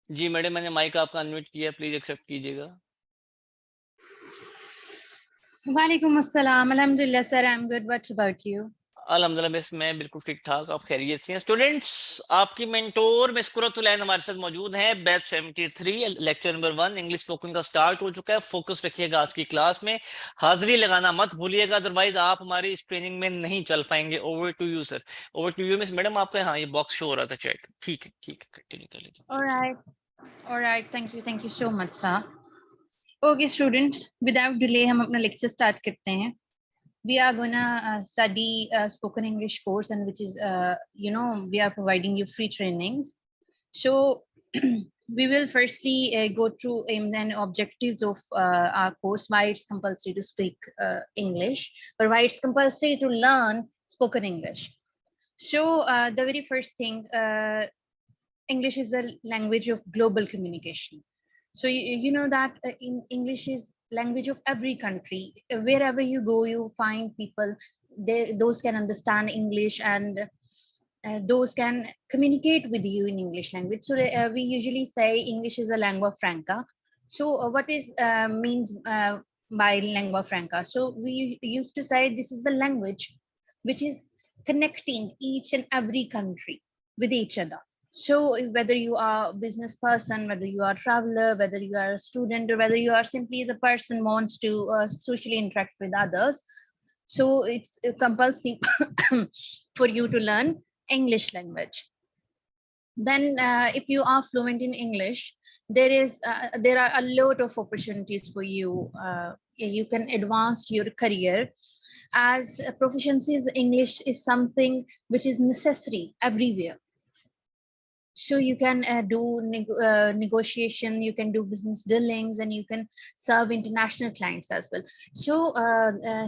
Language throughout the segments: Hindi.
जी मैडम, मैंने माइक आपका अनम्यूट किया, प्लीज़ एक्सेप्ट कीजिएगा। वालेकुम अस्सलाम, अल्हम्दुलिल्लाह sir, I am good, what's about you? अल्हम्दुलिल्लाह मिस, मैं बिल्कुल ठीक-ठाक, आप खैरियत से हैं? स्टूडेंट्स, आपकी मेंटोर मिस कुरतुल ऐन हमारे साथ मौजूद हैं। Batch 73 lecture number 1 English spoken का स्टार्ट हो चुका है। फोकस रखिएगा आज की क्लास में, हाज़िरी लगाना मत भूलिएगा, अदरवाइज़ आप हमारी इस ट्रेनिंग में नहीं चल पाएँगे। Over to you sir, over to you miss. Madam आपका हाँ, ये बॉक्स शो हो रहा था चैट। ठीक है, कंटिन्यू कर लीजिए। Alright, alright, thank you so much sir. Okay students, without delay हम अपना लेक्चर स्टार्ट करते हैं। We are gonna study spoken English course, and which is we are providing you free trainings. So we will firstly go through aim and objectives of our course, why it's compulsory to speak English, or why it's compulsory to learn spoken English. So the very first thing, English is a language of global communication. So you know that in English is language of every country. Wherever you go, you find people. Those can understand English, and those can communicate with you in English language. So we usually say English is a lingua franca. So what is means by lingua franca? So we used to say this is the language which is connecting each and every country with each other. So whether you are a business person, whether you are a traveler, whether you are a student, or whether you are simply the person who wants to socially interact with others, so it's compulsory for you to learn English language. Then if you are fluent in English, there are a lot of opportunities for you. You can advance your career, as proficiency in English is something which is necessary everywhere. So you can do negotiation, you can do business dealings, and you can serve international clients as well. So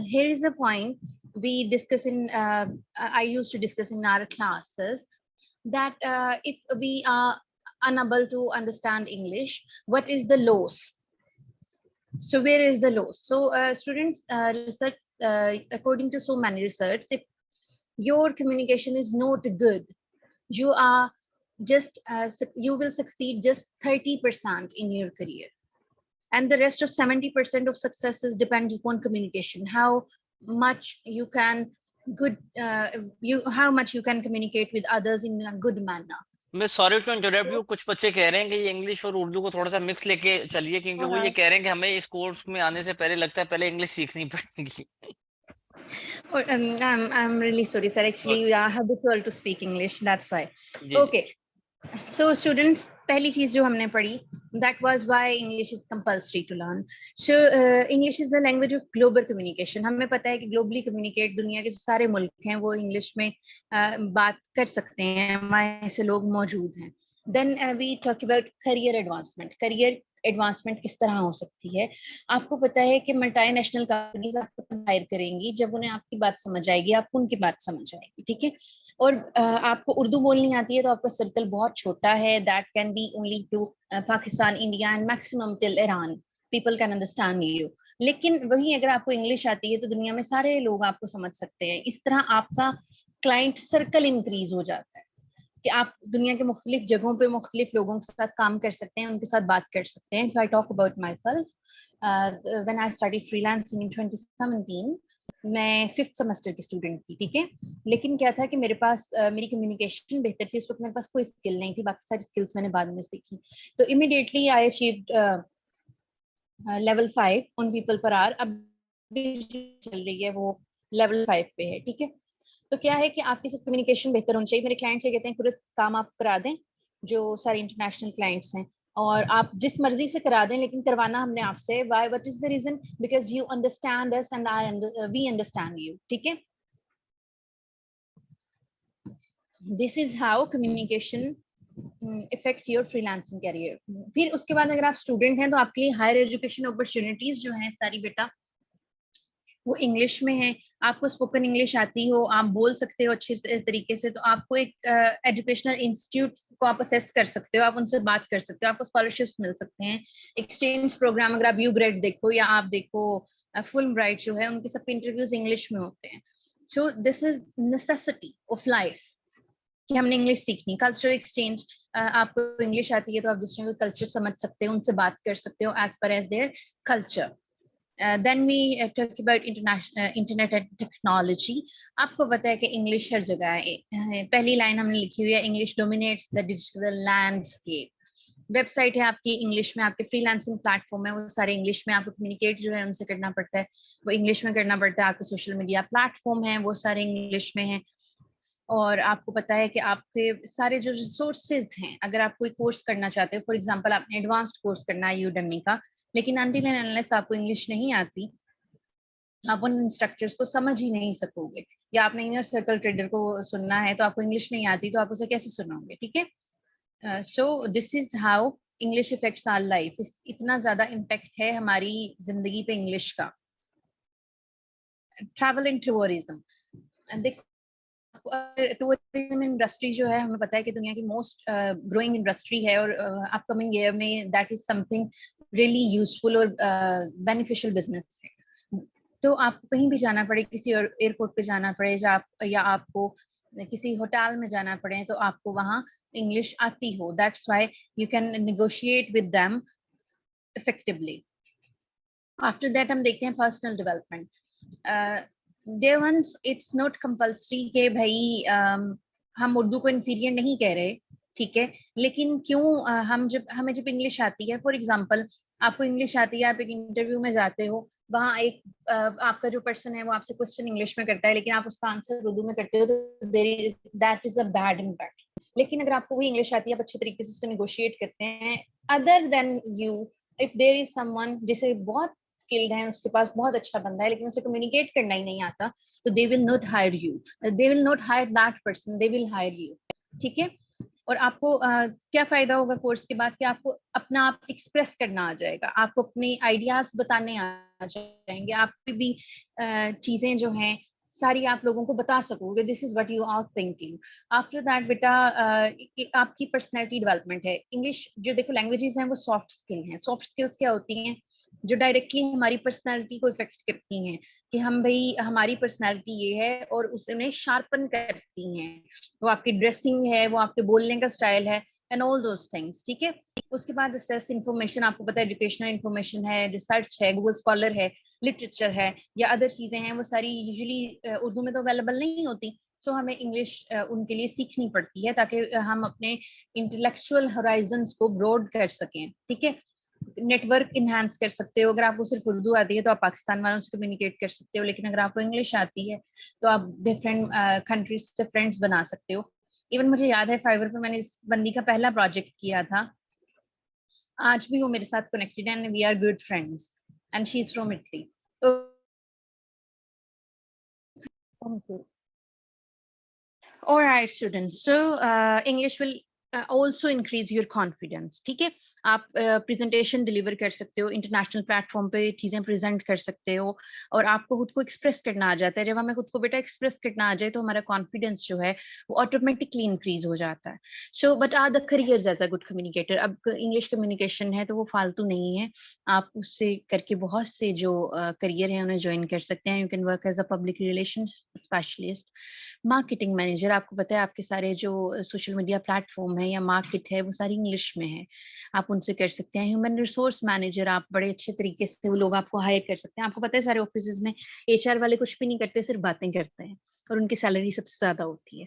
here is a point we discuss in I used to discuss in our classes, that if we are unable to understand English, what is the loss? So where is the loss? So students, research, according to so many research, if your communication is not good, you are just you will succeed just 30% in your career, and the rest of 70% of successes depends upon communication. How much you can good you how much you can communicate with others in a good manner. मैं सॉरी टू इंटरप्ट यू, कुछ बच्चे कह रहे हैं कि ये इंग्लिश और उर्दू को थोड़ा सा मिक्स लेके चलिए, क्योंकि All वो ये right. कह रहे हैं कि हमें इस कोर्स में आने से पहले लगता है पहले इंग्लिश सीखनी पड़ेगी। Oh, I'm really sorry, sir. Actually, और we are habitual to speak English. That's why. Ji ji. Okay. So students, पहली चीज जो हमने पढ़ी, that was why English is compulsory to learn. So English is the language of global communication. हमें पता है कि globally communicate दुनिया के सारे मुल्क हैं वो इंग्लिश में बात कर सकते हैं, हमारे ऐसे लोग मौजूद हैं. Then we talk about career advancement. Career advancement किस तरह हो सकती है? आपको पता है कि मल्टीनेशनल कंपनीज आपको हायर करेंगी जब उन्हें आपकी बात समझ आएगी, आपको उनकी बात समझ आएगी, ठीक है? और आपको उर्दू बोलनी आती है तो आपका सर्कल बहुत छोटा है, that can be only to Pakistan, India and maximum till Iran, people can understand you. लेकिन वही अगर आपको इंग्लिश आती है तो दुनिया में सारे लोग आपको समझ सकते हैं. इस तरह आपका क्लाइंट सर्कल इंक्रीज हो जाता है कि आप दुनिया के मुख्तलिफ जगहों पे मुख्तलिफ लोगों के साथ काम कर सकते हैं, उनके साथ बात कर सकते हैं. I talk about myself, when I started freelancing in 2017, मैं 5th सेमेस्टर की स्टूडेंट थी, ठीक है? लेकिन क्या था कि मेरे पास मेरी कम्युनिकेशन बेहतर थी, उस वक्त मेरे पास कोई स्किल नहीं थी, बाकी सारी स्किल्स मैंने बाद में सीखी. तो immediately I achieved level 5 on people per hour. अब भी चल रही है वो लेवल 5 पे है, ठीक है? तो क्या है कि आपकी सब कम्युनिकेशन बेहतर होनी चाहिए. मेरे क्लाइंट ये कहते हैं पूरे काम आप करा दें, जो सारे इंटरनेशनल क्लाइंट्स हैं, और आप जिस मर्जी से करा दें, लेकिन करवाना हमने आपसे. Why? What is the reason? Because you understand us and we understand you, ठीक है? This is how communication effect your freelancing career. फिर उसके बाद अगर आप स्टूडेंट हैं तो आपके लिए हायर एजुकेशन अपॉर्चुनिटीज जो है सारी बेटा वो इंग्लिश में है. आपको स्पोकन इंग्लिश आती हो, आप बोल सकते हो अच्छे तरीके से, तो आपको एक एजुकेशनल इंस्टीट्यूट को आप असेस कर सकते हो, आप उनसे बात कर सकते हो, आपको स्कॉलरशिप्स मिल सकते हैं. एक्सचेंज प्रोग्राम अगर आप यू ग्रेड देखो या आप देखो फुल ब्राइट जो है, उनके सबके इंटरव्यूज इंग्लिश में होते हैं. सो this is necessity of life. कि हमने इंग्लिश सीखनी। कल्चरल एक्सचेंज, आपको इंग्लिश आती है तो आप दूसरों का कल्चर समझ सकते हो, उनसे बात कर सकते हो as per as their culture. Then we talk about internet and technology. आपको पता है कि इंग्लिश हर जगह है। पहली लाइन हमने लिखी हुई है, English dominates the digital landscape. Website है आपकी इंग्लिश में, आपके फ्रीलांसिंग प्लेटफॉर्म है वो सारे इंग्लिश में, आपको कम्युनिकेट जो है उनसे करना पड़ता है वो इंग्लिश में करना पड़ता है। आपके सोशल मीडिया प्लेटफॉर्म है वो सारे इंग्लिश में हैं। और आपको पता है कि आपके सारे जो रिसोर्सेज हैं, अगर आप कोई कोर्स करना चाहते हो, फॉर एग्जांपल आपने एडवांस्ड कोर्स करना है यूडेमी का, लेकिन अनटिल एंड अनलेस आपको इंग्लिश नहीं आती, आप उन इंस्ट्रक्टर्स को समझ ही नहीं सकोगे। या आपने इनर सर्कल ट्रेडर को सुनना है तो आपको इंग्लिश नहीं आती तो आप उसे कैसे सुनोगे, ठीक है। So this is how English effects our life. इतना ज्यादा इम्पैक्ट है हमारी जिंदगी पे इंग्लिश का। ट्रैवल एंड टूरिज्म, देखो टूरिज्म इंडस्ट्री जो है, हमें पता है कि दुनिया की मोस्ट ग्रोइंग इंडस्ट्री है और अपकमिंग ईयर में that is something really useful और बेनिफिशियल बिजनेस है। तो आपको कहीं भी जाना पड़े, किसी एयरपोर्ट पे जाना पड़े या आपको किसी होटल में जाना पड़े, तो आपको वहाँ इंग्लिश आती हो। That's why you can negotiate with them effectively. After that हम देखते हैं personal development. There once it's not compulsory कि भाई हम उर्दू को इंफीरियर नहीं कह रहे, ठीक है, लेकिन क्यों हमें जब इंग्लिश आती है, फॉर एग्जांपल आपको इंग्लिश आती है, आप एक इंटरव्यू में जाते हो, वहाँ एक आपका जो पर्सन है वो आपसे क्वेश्चन इंग्लिश में करता है लेकिन आप उसका आंसर उर्दू में करते हो, तो that is a bad impact. लेकिन अगर आपको वही इंग्लिश आती है, आप अच्छे तरीके से उससे नेगोशिएट करते हैं, other than you, if there is someone जिसे बहुत स्किल्ड है, उसके पास बहुत अच्छा बंदा है लेकिन उसे कम्युनिकेट करना ही नहीं आता, तो they will not hire you, they will not hire that person, they will hire you, ठीक है। और आपको क्या फायदा होगा कोर्स के बाद कि आपको अपना आप एक्सप्रेस करना आ जाएगा, आपको अपने आइडियाज बताने आ जाएंगे, आप भी चीजें जो हैं सारी आप लोगों को बता सकोगे, this is what you are thinking. After that बेटा आपकी पर्सनैलिटी डेवलपमेंट है। इंग्लिश जो देखो लैंग्वेजेस हैं वो सॉफ्ट स्किल हैं। सॉफ्ट स्किल्स क्या होती हैं? जो डायरेक्टली हमारी पर्सनालिटी को इफेक्ट करती हैं कि हम भाई हमारी पर्सनालिटी ये है और उन्हें शार्पन करती हैं। वो आपकी ड्रेसिंग है, वो आपके बोलने का स्टाइल है एंड ऑल दोस थिंग्स, ठीक है। उसके बाद असेस इंफॉर्मेशन, आपको पता है एजुकेशनल इंफॉर्मेशन है, रिसर्च है, गूगल स्कॉलर है, लिटरेचर है या अदर चीजें हैं, वो सारी यूजुअली उर्दू में तो अवेलेबल नहीं होती, तो हमें इंग्लिश उनके लिए सीखनी पड़ती है ताकि हम अपने इंटेलेक्चुअल होराइजन्स को ब्रॉड कर सकें, ठीक है। नेटवर्क इन्हांस कर सकते हो। अगर आपको सिर्फ उर्दू आती है तो आप पाकिस्तान वालों से कम्युनिकेट कर सकते हो, लेकिन अगर आपको इंग्लिश आती है तो आप डिफरेंट कंट्रीज से फ्रेंड्स बना सकते हो। इवन मुझे याद है फाइवर पे मैंने इस बंदी का पहला प्रोजेक्ट किया था, आज भी वो मेरे साथ connected and we are good friends and she is from Italy. All right, students. So English will also increase your confidence. ठीक है, आप प्रेजेंटेशन डिलीवर कर सकते हो, इंटरनेशनल प्लेटफॉर्म पे चीजें प्रेजेंट कर सकते हो और आपको खुद को एक्सप्रेस करना आ जाता है। जब हमें खुद को बेटा एक्सप्रेस करना आ जाए तो हमारा कॉन्फिडेंस जो है वो ऑटोमेटिकली इंक्रीज हो जाता है। So but are the careers as a good communicator. अब इंग्लिश कम्युनिकेशन है तो वो फालतू नहीं है, आप उससे करके बहुत से जो करियर है उन्हें ज्वाइन कर सकते हैं। You can work as a public relation specialist, marketing manager. आपको पता है आपके सारे जो सोशल मीडिया प्लेटफॉर्म है या मार्केट है वो सारी इंग्लिश में है, आप उनसे कर सकते हैं। ह्यूमन रिसोर्स मैनेजर, आप बड़े अच्छे तरीके से वो लोग आपको हायर कर सकते हैं। आपको पता है सारे ऑफिस में एचआर वाले कुछ भी नहीं करते, सिर्फ बातें करते हैं और उनकी सैलरी सबसे ज्यादा होती है।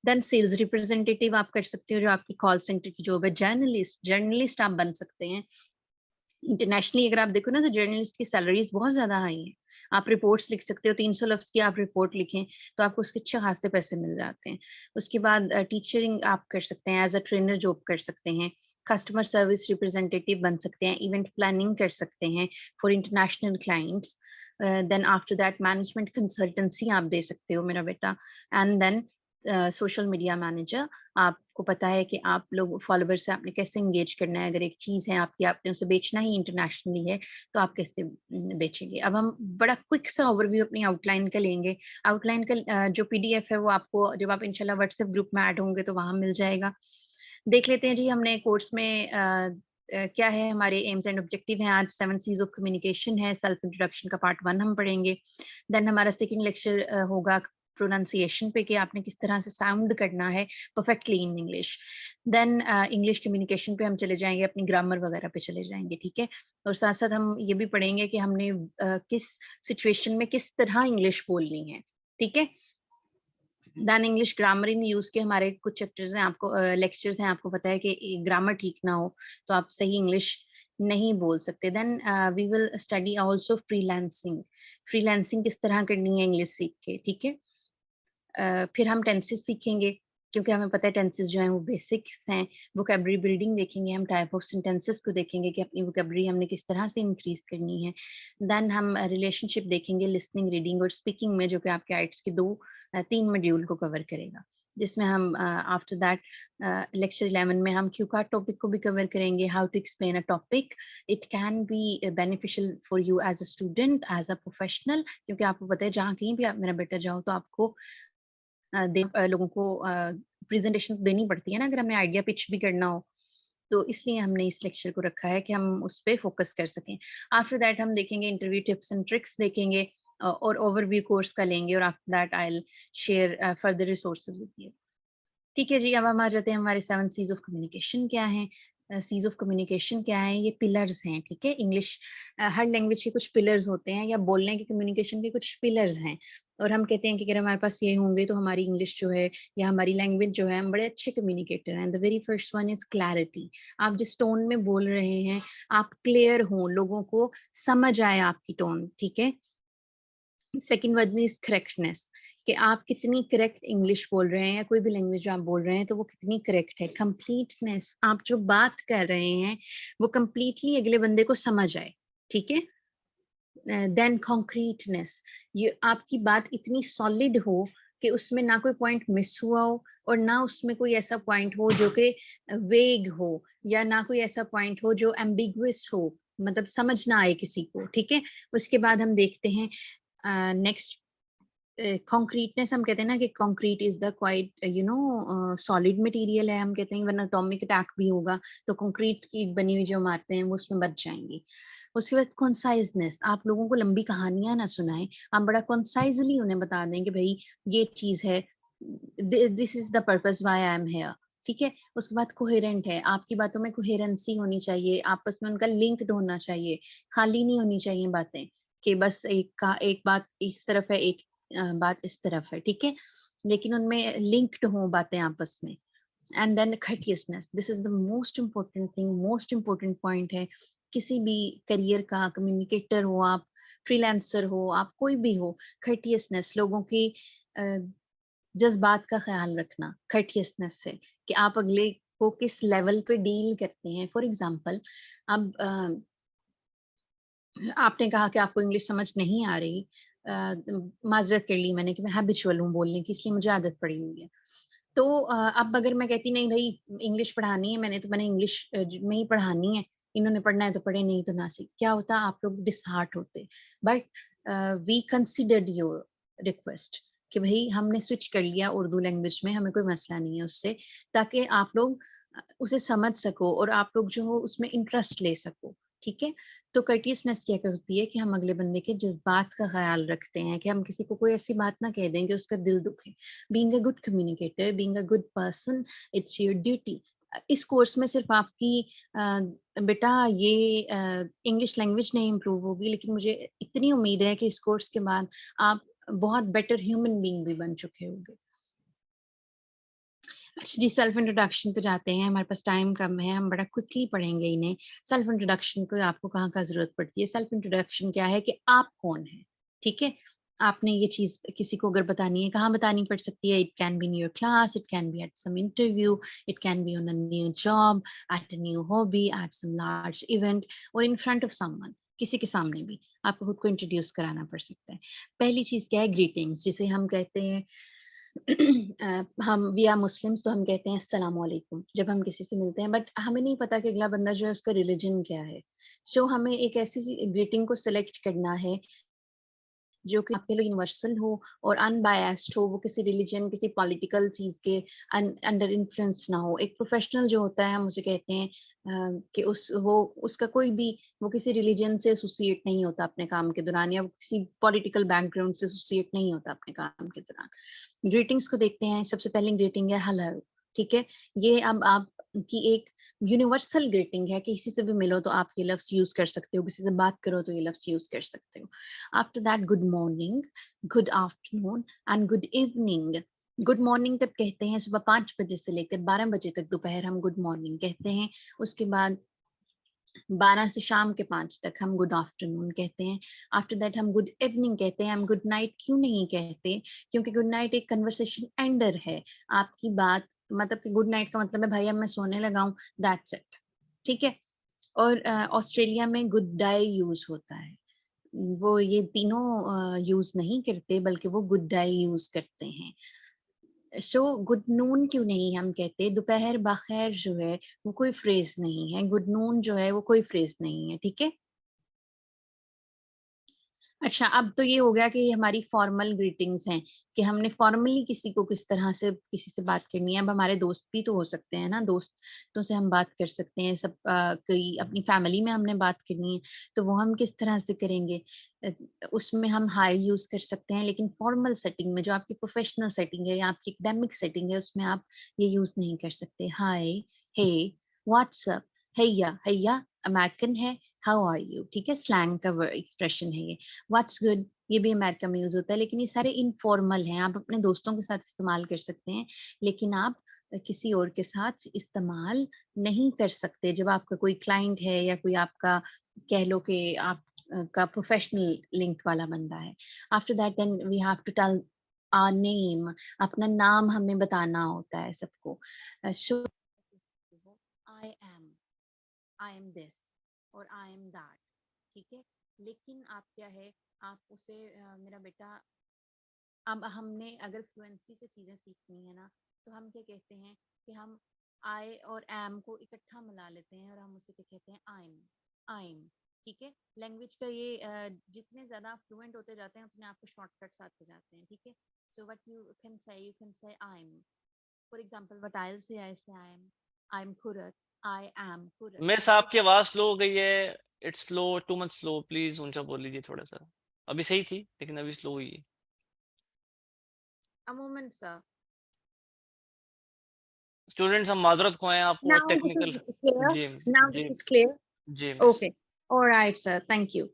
देन सेल्स रिप्रेजेंटेटिव आप कर सकते हो, जो आपकी कॉल सेंटर की जॉब है। जर्नलिस्ट आप बन सकते हैं। इंटरनेशनली अगर आप देखो ना तो जर्नलिस्ट की सैलरीज बहुत ज्यादा हाई है। आप रिपोर्ट्स लिख सकते हो, 300 लफ्ज की आप रिपोर्ट लिखें तो आपको उसके अच्छे खासे पैसे मिल जाते हैं। उसके बाद टीचरिंग आप कर सकते हैं, एज अ ट्रेनर जॉब कर सकते हैं। कस्टमर सर्विस रिप्रेजेंटेटिव बन सकते हैं, इवेंट प्लानिंग कर सकते हैं for international clients. Then after that management consultancy आप दे सकते हो मेरा बेटा। And then social media manager, आपको पता है कि आप लोग फॉलोवर से आपने कैसे एंगेज करना है। अगर एक चीज है आपकी, आपने उसे बेचना ही इंटरनेशनली है तो आप कैसे बेचेंगे। अब हम बड़ा क्विक सा ओवरव्यू अपनी आउटलाइन का लेंगे। आउटलाइन का जो पीडीएफ है वो आपको जब आप इंशाल्लाह व्हाट्सएप ग्रुप में ऐड होंगे तो वहां मिल जाएगा। देख लेते हैं जी हमने कोर्स में क्या है हमारे एम्स एंड ऑब्जेक्टिव हैं। आज 7 C's ऑफ कम्युनिकेशन है, सेल्फ इंट्रोडक्शन का पार्ट 1 हम पढ़ेंगे। देन हमारा सेकंड लेक्चर होगा प्रोनाउंसिएशन पे कि आपने किस तरह से साउंड करना है perfectly in English. Then English communication पे हम चले जाएंगे, अपनी ग्रामर वगैरह पे चले जाएंगे, ठीक है। और साथ साथ हम ये भी पढ़ेंगे कि हमने किस सिचुएशन में किस तरह इंग्लिश बोलनी है, ठीक है। Then English grammar in use के हमारे कुछ चैप्टर्स हैं, आपको लेक्चर्स हैं, आपको पता है कि ग्रामर ठीक ना हो तो आप सही इंग्लिश नहीं बोल सकते। Then we will study also freelancing, freelancing किस तरह करनी है इंग्लिश सीख के, ठीक है। फिर हम टेंसेस सीखेंगे, क्योंकि हमें पता है टेंसेस जो हैं वो बेसिक्स हैं। वोकेबलरी बिल्डिंग देखेंगे, हम टाइप ऑफ सेंटेंसेस को देखेंगे कि अपनी वोकेबलरी हमने किस तरह से इंक्रीज करनी है। देन हम रिलेशनशिप देखेंगे लिसनिंग, रीडिंग और स्पीकिंग में, जो कि आपके आइट्स के 3 मॉड्यूल को कवर करेगा, जिसमें हम आफ्टर दैट लेक्चर 11 में हम क्यू कार्ड टॉपिक को भी कवर करेंगे, how to explain a topic. It can be beneficial for you as a student, as a professional, क्योंकि आपको पता है जहाँ कहीं भी आप मेरा बेटा जाओ तो आपको लोगों को प्रेजेंटेशन देनी पड़ती है ना, अगर हमने आइडिया पिच भी करना हो। तो इसलिए हमने इस लेक्चर को रखा है कि हम उस पर फोकस कर सकें। आफ्टर दैट हम देखेंगे इंटरव्यू टिप्स एंड ट्रिक्स देखेंगे, और ओवरव्यू कोर्स का लेंगे, और after that I will share further resources with you. ठीक है जी, अब हम आ जाते हैं हमारे 7 सीज ऑफ कम्युनिकेशन क्या है। सीज ऑफ कम्युनिकेशन क्या है, ये पिलर्स हैं, ठीक है। इंग्लिश हर लैंग्वेज के कुछ पिलर्स होते हैं, या बोलने के कम्युनिकेशन के कुछ पिलर्स हैं, और हम कहते हैं कि अगर हमारे पास ये होंगे तो हमारी इंग्लिश जो है या हमारी लैंग्वेज जो है, हम बड़े अच्छे कम्युनिकेटर हैं। The very first one is clarity. आप जिस टोन में बोल रहे हैं आप क्लियर हो, लोगों को समझ आए आपकी टोन, ठीक है। सेकेंड वर्ड इज करेक्टनेस, कि आप कितनी करेक्ट इंग्लिश बोल रहे हैं, या कोई भी लैंग्वेज जो आप बोल रहे हैं तो वो कितनी करेक्ट है। कंप्लीटनेस, आप जो बात कर रहे हैं वो कंप्लीटली अगले बंदे को समझ आए, ठीक है। देन कॉन्क्रीटनेस, ये आपकी बात इतनी सॉलिड हो कि उसमें ना कोई पॉइंट मिस हुआ हो, और ना उसमें कोई ऐसा पॉइंट हो जो कि वेग हो, या ना कोई ऐसा पॉइंट हो जो एम्बिगुअस हो, मतलब समझ ना आए किसी को, ठीक है। उसके बाद हम देखते हैं नेक्स्ट कॉन्क्रीटनेस। हम कहते हैं ना कि concrete is the quite solid material है, हम कहते हैं, वरना एटॉमिक अटैक भी होगा तो कंक्रीट की बनी हुई जो मारते हैं वो उसमें बच जाएंगी। उसके बाद कॉन्साइजनेस, आप लोगों को लंबी कहानियां ना सुनाएं, आप बड़ा कॉन्साइजली उन्हें बता दें कि भाई ये चीज है, this is the purpose why I am here, ठीक है। उसके बाद कोहेरेंट है, आपकी बातों में कोहेरेंसी होनी चाहिए, आपस में उनका लिंक्ड होना चाहिए, खाली नहीं होनी चाहिए बातें कि बस एक बात इस तरफ है, एक बात इस तरफ है, ठीक है, लेकिन उनमें लिंक्ड हो बातें आपस में। And then courteousness, this is the most important thing, most important point है किसी भी करियर का। कम्युनिकेटर हो आप, फ्रीलांसर हो आप, कोई भी हो, courteousness, लोगों की जज्बात का ख्याल रखना, courteousness से, कि आप अगले को किस लेवल पे डील करते हैं। फॉर एग्जाम्पल, अब आपने कहा कि आपको इंग्लिश समझ नहीं आ रही, माजरत कर ली मैंने कि मैं हैबिचुअल हूँ बोलने की, इसलिए मुझे आदत पड़ी हुई है। तो अब अगर मैं कहती नहीं भाई इंग्लिश पढ़ानी है, मैंने इंग्लिश में ही पढ़ानी है, इन्होंने पढ़ना है तो पढ़े, नहीं तो ना सीख, क्या होता, आप लोग डिसहार्ट होते। But we considered your request कि भाई हमने स्विच कर लिया उर्दू लैंग्वेज में, हमें कोई मसला नहीं है उससे, ताकि आप लोग उसे समझ सको और आप लोग जो हो उसमें इंटरेस्ट ले सको, ठीक है। तो कर्टियसनेस क्या करती है कि हम अगले बंदे के जज्बात का ख्याल रखते हैं, कि हम किसी को कोई ऐसी बात ना कह दें कि उसका दिल दुखे। Being a good communicator, being a good person, it's your duty. इस कोर्स में सिर्फ आपकी बेटा ये इंग्लिश लैंग्वेज नहीं इम्प्रूव होगी, लेकिन मुझे इतनी उम्मीद है कि इस कोर्स के बाद आप बहुत बेटर ह्यूमन बीइंग भी बन चुके होंगे। अच्छा जी, सेल्फ इंट्रोडक्शन पे जाते हैं, हमारे पास टाइम कम है, हम बड़ा क्विकली पढ़ेंगे इन्हें। सेल्फ इंट्रोडक्शन को आपको कहाँ जरूरत पड़ती है? सेल्फ इंट्रोडक्शन क्या है कि आप कौन है, ठीक है। आपने ये चीज किसी को अगर बतानी है, कहाँ बतानी पड़ सकती है? It can be in your class, it can be at some interview, it can be on a new job, at a new hobby, at some large event, और इन फ्रंट ऑफ समवन, किसी के सामने भी आपको खुद को इंट्रोड्यूस कराना पड़ सकता है। पहली चीज क्या है? ग्रीटिंग्स, जिसे हम कहते हैं हम वी आर मुस्लिम्स तो हम कहते हैं अस्सलाम वालेकुम जब हम किसी से मिलते हैं, बट हमें नहीं पता कि अगला बंदा जो है उसका रिलीजन क्या है। सो हमें एक ऐसी ग्रीटिंग को सिलेक्ट करना है जो कि आपके लिए यूनिवर्सल हो और अनबायस्ड हो, वो किसी रिलीजन, किसी पॉलिटिकल चीज के अंडर इन्फ्लुएंस ना हो। एक प्रोफेशनल जो होता है हम उसे कहते हैं कि उसका कोई भी, वो किसी रिलीजन से एसोसिएट नहीं होता अपने काम के दौरान, या वो किसी पॉलिटिकल बैकग्राउंड से एसोसिएट नहीं होता अपने काम के दौरान। ग्रीटिंग्स को देखते हैं। सबसे पहले ग्रीटिंग है हेलो, ठीक है। ये अब आप की एक यूनिवर्सल ग्रीटिंग है कि किसी से भी मिलो तो आप ये लफ्ज यूज कर सकते हो, किसी से बात करो तो ये लफ्ज यूज कर सकते हो। After that good morning, good afternoon and good evening. Good morning कब कहते हैं? सुबह 5 बजे से लेकर 12 बजे तक दोपहर हम गुड मॉर्निंग कहते हैं। उसके बाद 12 से शाम के 5 तक हम गुड आफ्टरनून कहते हैं। आफ्टर दैट हम गुड इवनिंग कहते हैं। हम गुड नाइट क्यों नहीं कहते? क्योंकि गुड नाइट एक कन्वर्सेशन एंडर है। आपकी बात मतलब कि गुड नाइट का मतलब है भाई अब मैं सोने लगा हूँ, दैट्स इट, ठीक है। और ऑस्ट्रेलिया में गुड डाई यूज होता है। वो ये तीनों यूज नहीं करते, बल्कि वो गुड डाई यूज करते हैं। सो गुड नून क्यों नहीं हम कहते? दोपहर बखैर जो है वो कोई फ्रेज नहीं है, गुड नून जो है वो कोई फ्रेज नहीं है, ठीक है। अच्छा, अब तो ये हो गया कि हमारी फॉर्मल ग्रीटिंग्स हैं कि हमने फॉर्मली किसी को किस तरह से किसी से बात करनी है। अब हमारे दोस्त भी तो हो सकते हैं ना, दोस्तों से हम बात कर सकते हैं। सब कोई अपनी फैमिली में हमने बात करनी है तो वो हम किस तरह से करेंगे? अ, उसमें हम हाई यूज कर सकते हैं, लेकिन फॉर्मल सेटिंग में, जो आपकी प्रोफेशनल सेटिंग है या आपकी एकेडमिक सेटिंग है, उसमें आप ये यूज नहीं कर सकते। हाय, हे, व्हाट्सअप, हैया। हैया अमेरिकन है, हाउ आर यू, ठीक है, स्लैंग का एक्सप्रेशन है ये। व्हाट्स गुड ये भी अमेरिका में यूज होता है, लेकिन ये सारे इनफॉर्मल हैं। आप अपने दोस्तों के साथ इस्तेमाल कर सकते हैं, लेकिन आप किसी और के साथ इस्तेमाल नहीं कर सकते। जब आपका कोई क्लाइंट है या कोई आपका, कह लो कि आप का प्रोफेशनल लिंक वाला बंदा है। After that then we have to tell our name. अपना नाम हमें बताना होता है सबको। सो आई एम दिस और आई एम दैट, ठीक है। लेकिन आप क्या है, आप उसे मेरा बेटा, अब हमने अगर फ्लुएंसी से चीजें सीखनी है ना, तो हम क्या कहते हैं कि हम आई और एम को इकट्ठा मिला लेते हैं और हम उसे क्या कहते हैं? आइम, ठीक है। लैंग्वेज का ये जितने ज्यादा फ्लुएंट होते जाते हैं उतने आपको शॉर्टकट्स आते जाते हैं, ठीक है। So what you can say आइम। For example what I say I am Khurat, I am Khurat, miss ठीक है। आपकी आवाज स्लो हो गई है। It's slow, too much slow, please ऊंचा बोल लीजिए थोड़ा सा। अभी सही थी लेकिन अभी स्लो हुई है। A moment sir. स्टूडेंट्स हम माजरत को हैं आपको Now this technical. is clear. जी। Now जी। this is clear. जी miss. Okay. All right, sir. Thank you.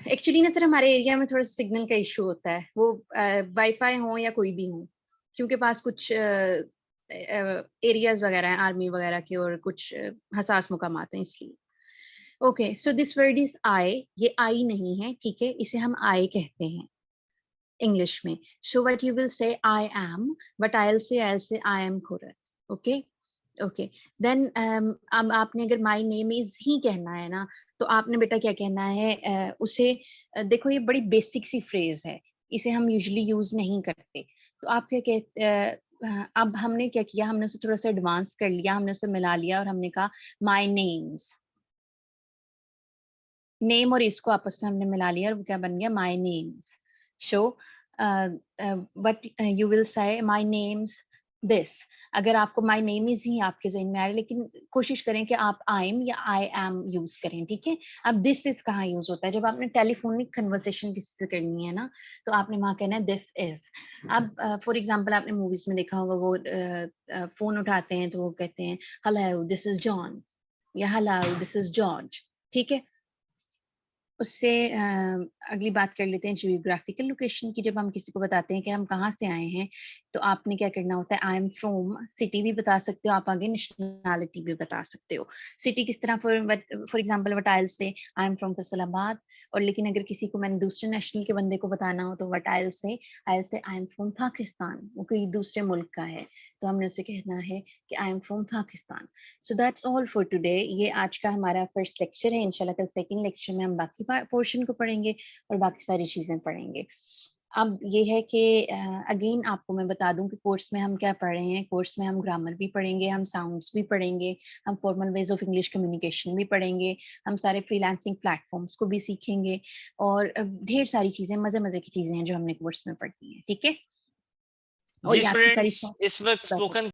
Actually ना सर, हमारे एरिया में थोड़ा सिग्नल का इशू होता है, वो वाईफाई हो या कोई भी हो, क्योंकि पास कुछ एरियाज वगैरह हैं आर्मी वगैरह के, और कुछ हसास मुकाम हैं, इसलिए। Okay, so this word is I. ये आई नहीं है, ठीक है, इसे हम आई कहते हैं इंग्लिश में। So what you will say I M, but I say I am Khurat. Okay, okay. Then अब आपने अगर माई नेम इज ही कहना है ना, तो आपने बेटा क्या कहना है? उसे देखो, ये बड़ी बेसिक सी फ्रेज है, इसे हम यूजुअली यूज नहीं करते। तो आप क्या कहते अब हमने क्या किया, हमने उसे थोड़ा सा एडवांस कर लिया, हमने उसे मिला लिया और हमने कहा माई नेम्स। नेम और इसको आपस में हमने मिला लिया और वो क्या बन गया? My names. So but you will say my names this. अगर आपको माई नेम इज ही आपके जहन में आ रहा है, लेकिन कोशिश करें कि आप आई एम या आई एम यूज करें, ठीक है। अब दिस इज कहाँ यूज होता है? जब आपने टेलीफोनिक कन्वर्सेशन किसी से करनी है ना, तो आपने वहां कहना है दिस इज। अब फॉर एग्जाम्पल आपने मूवीज में देखा होगा, वो फोन उठाते हैं तो वो कहते हैं हेलो दिस इज जॉन, या हेलो दिस इज जॉर्ज, ठीक है। उससे अगली बात कर लेते हैं जियोग्राफिकल लोकेशन की। जब हम किसी को बताते हैं कि हम कहाँ से आए हैं, तो आपने क्या करना होता है? आई एम फ्रॉम, सिटी भी बता सकते हो आप, आगे नेशनैलिटी भी बता सकते हो। सिटी किस तरह? For example what I will say I am from Faisalabad. और लेकिन अगर किसी को मैंने दूसरे नेशनल के बंदे को बताना हो, तो what I will say I am from Pakistan. वो कोई दूसरे मुल्क का है, तो हमने उसे कहना है कि I am from Pakistan. So that's all for today. ये आज का हमारा फर्स्ट लेक्चर है। इंशाल्लाह कल सेकंड लेक्चर में हम बाकी पोर्शन को पढ़ेंगे और बाकी सारी चीजें पढ़ेंगे। अब ये है कि अगेन आपको मैं बता दूं कि कोर्स में हम क्या पढ़ रहे हैं। कोर्स में हम ग्रामर भी पढ़ेंगे, हम साउंड्स भी पढ़ेंगे, हम formal ways of English communication भी पढ़ेंगे, हम सारे फ्रीलांसिंग प्लेटफॉर्म्स को भी सीखेंगे और ढेर सारी चीजें, मजे मजे की चीजें हैं जो हमने कोर्स में पढ़नी है। ठीक है, और जी ये आपकी सारी स्टूडेंट्स, इस वक्त बता सकते स्पोकन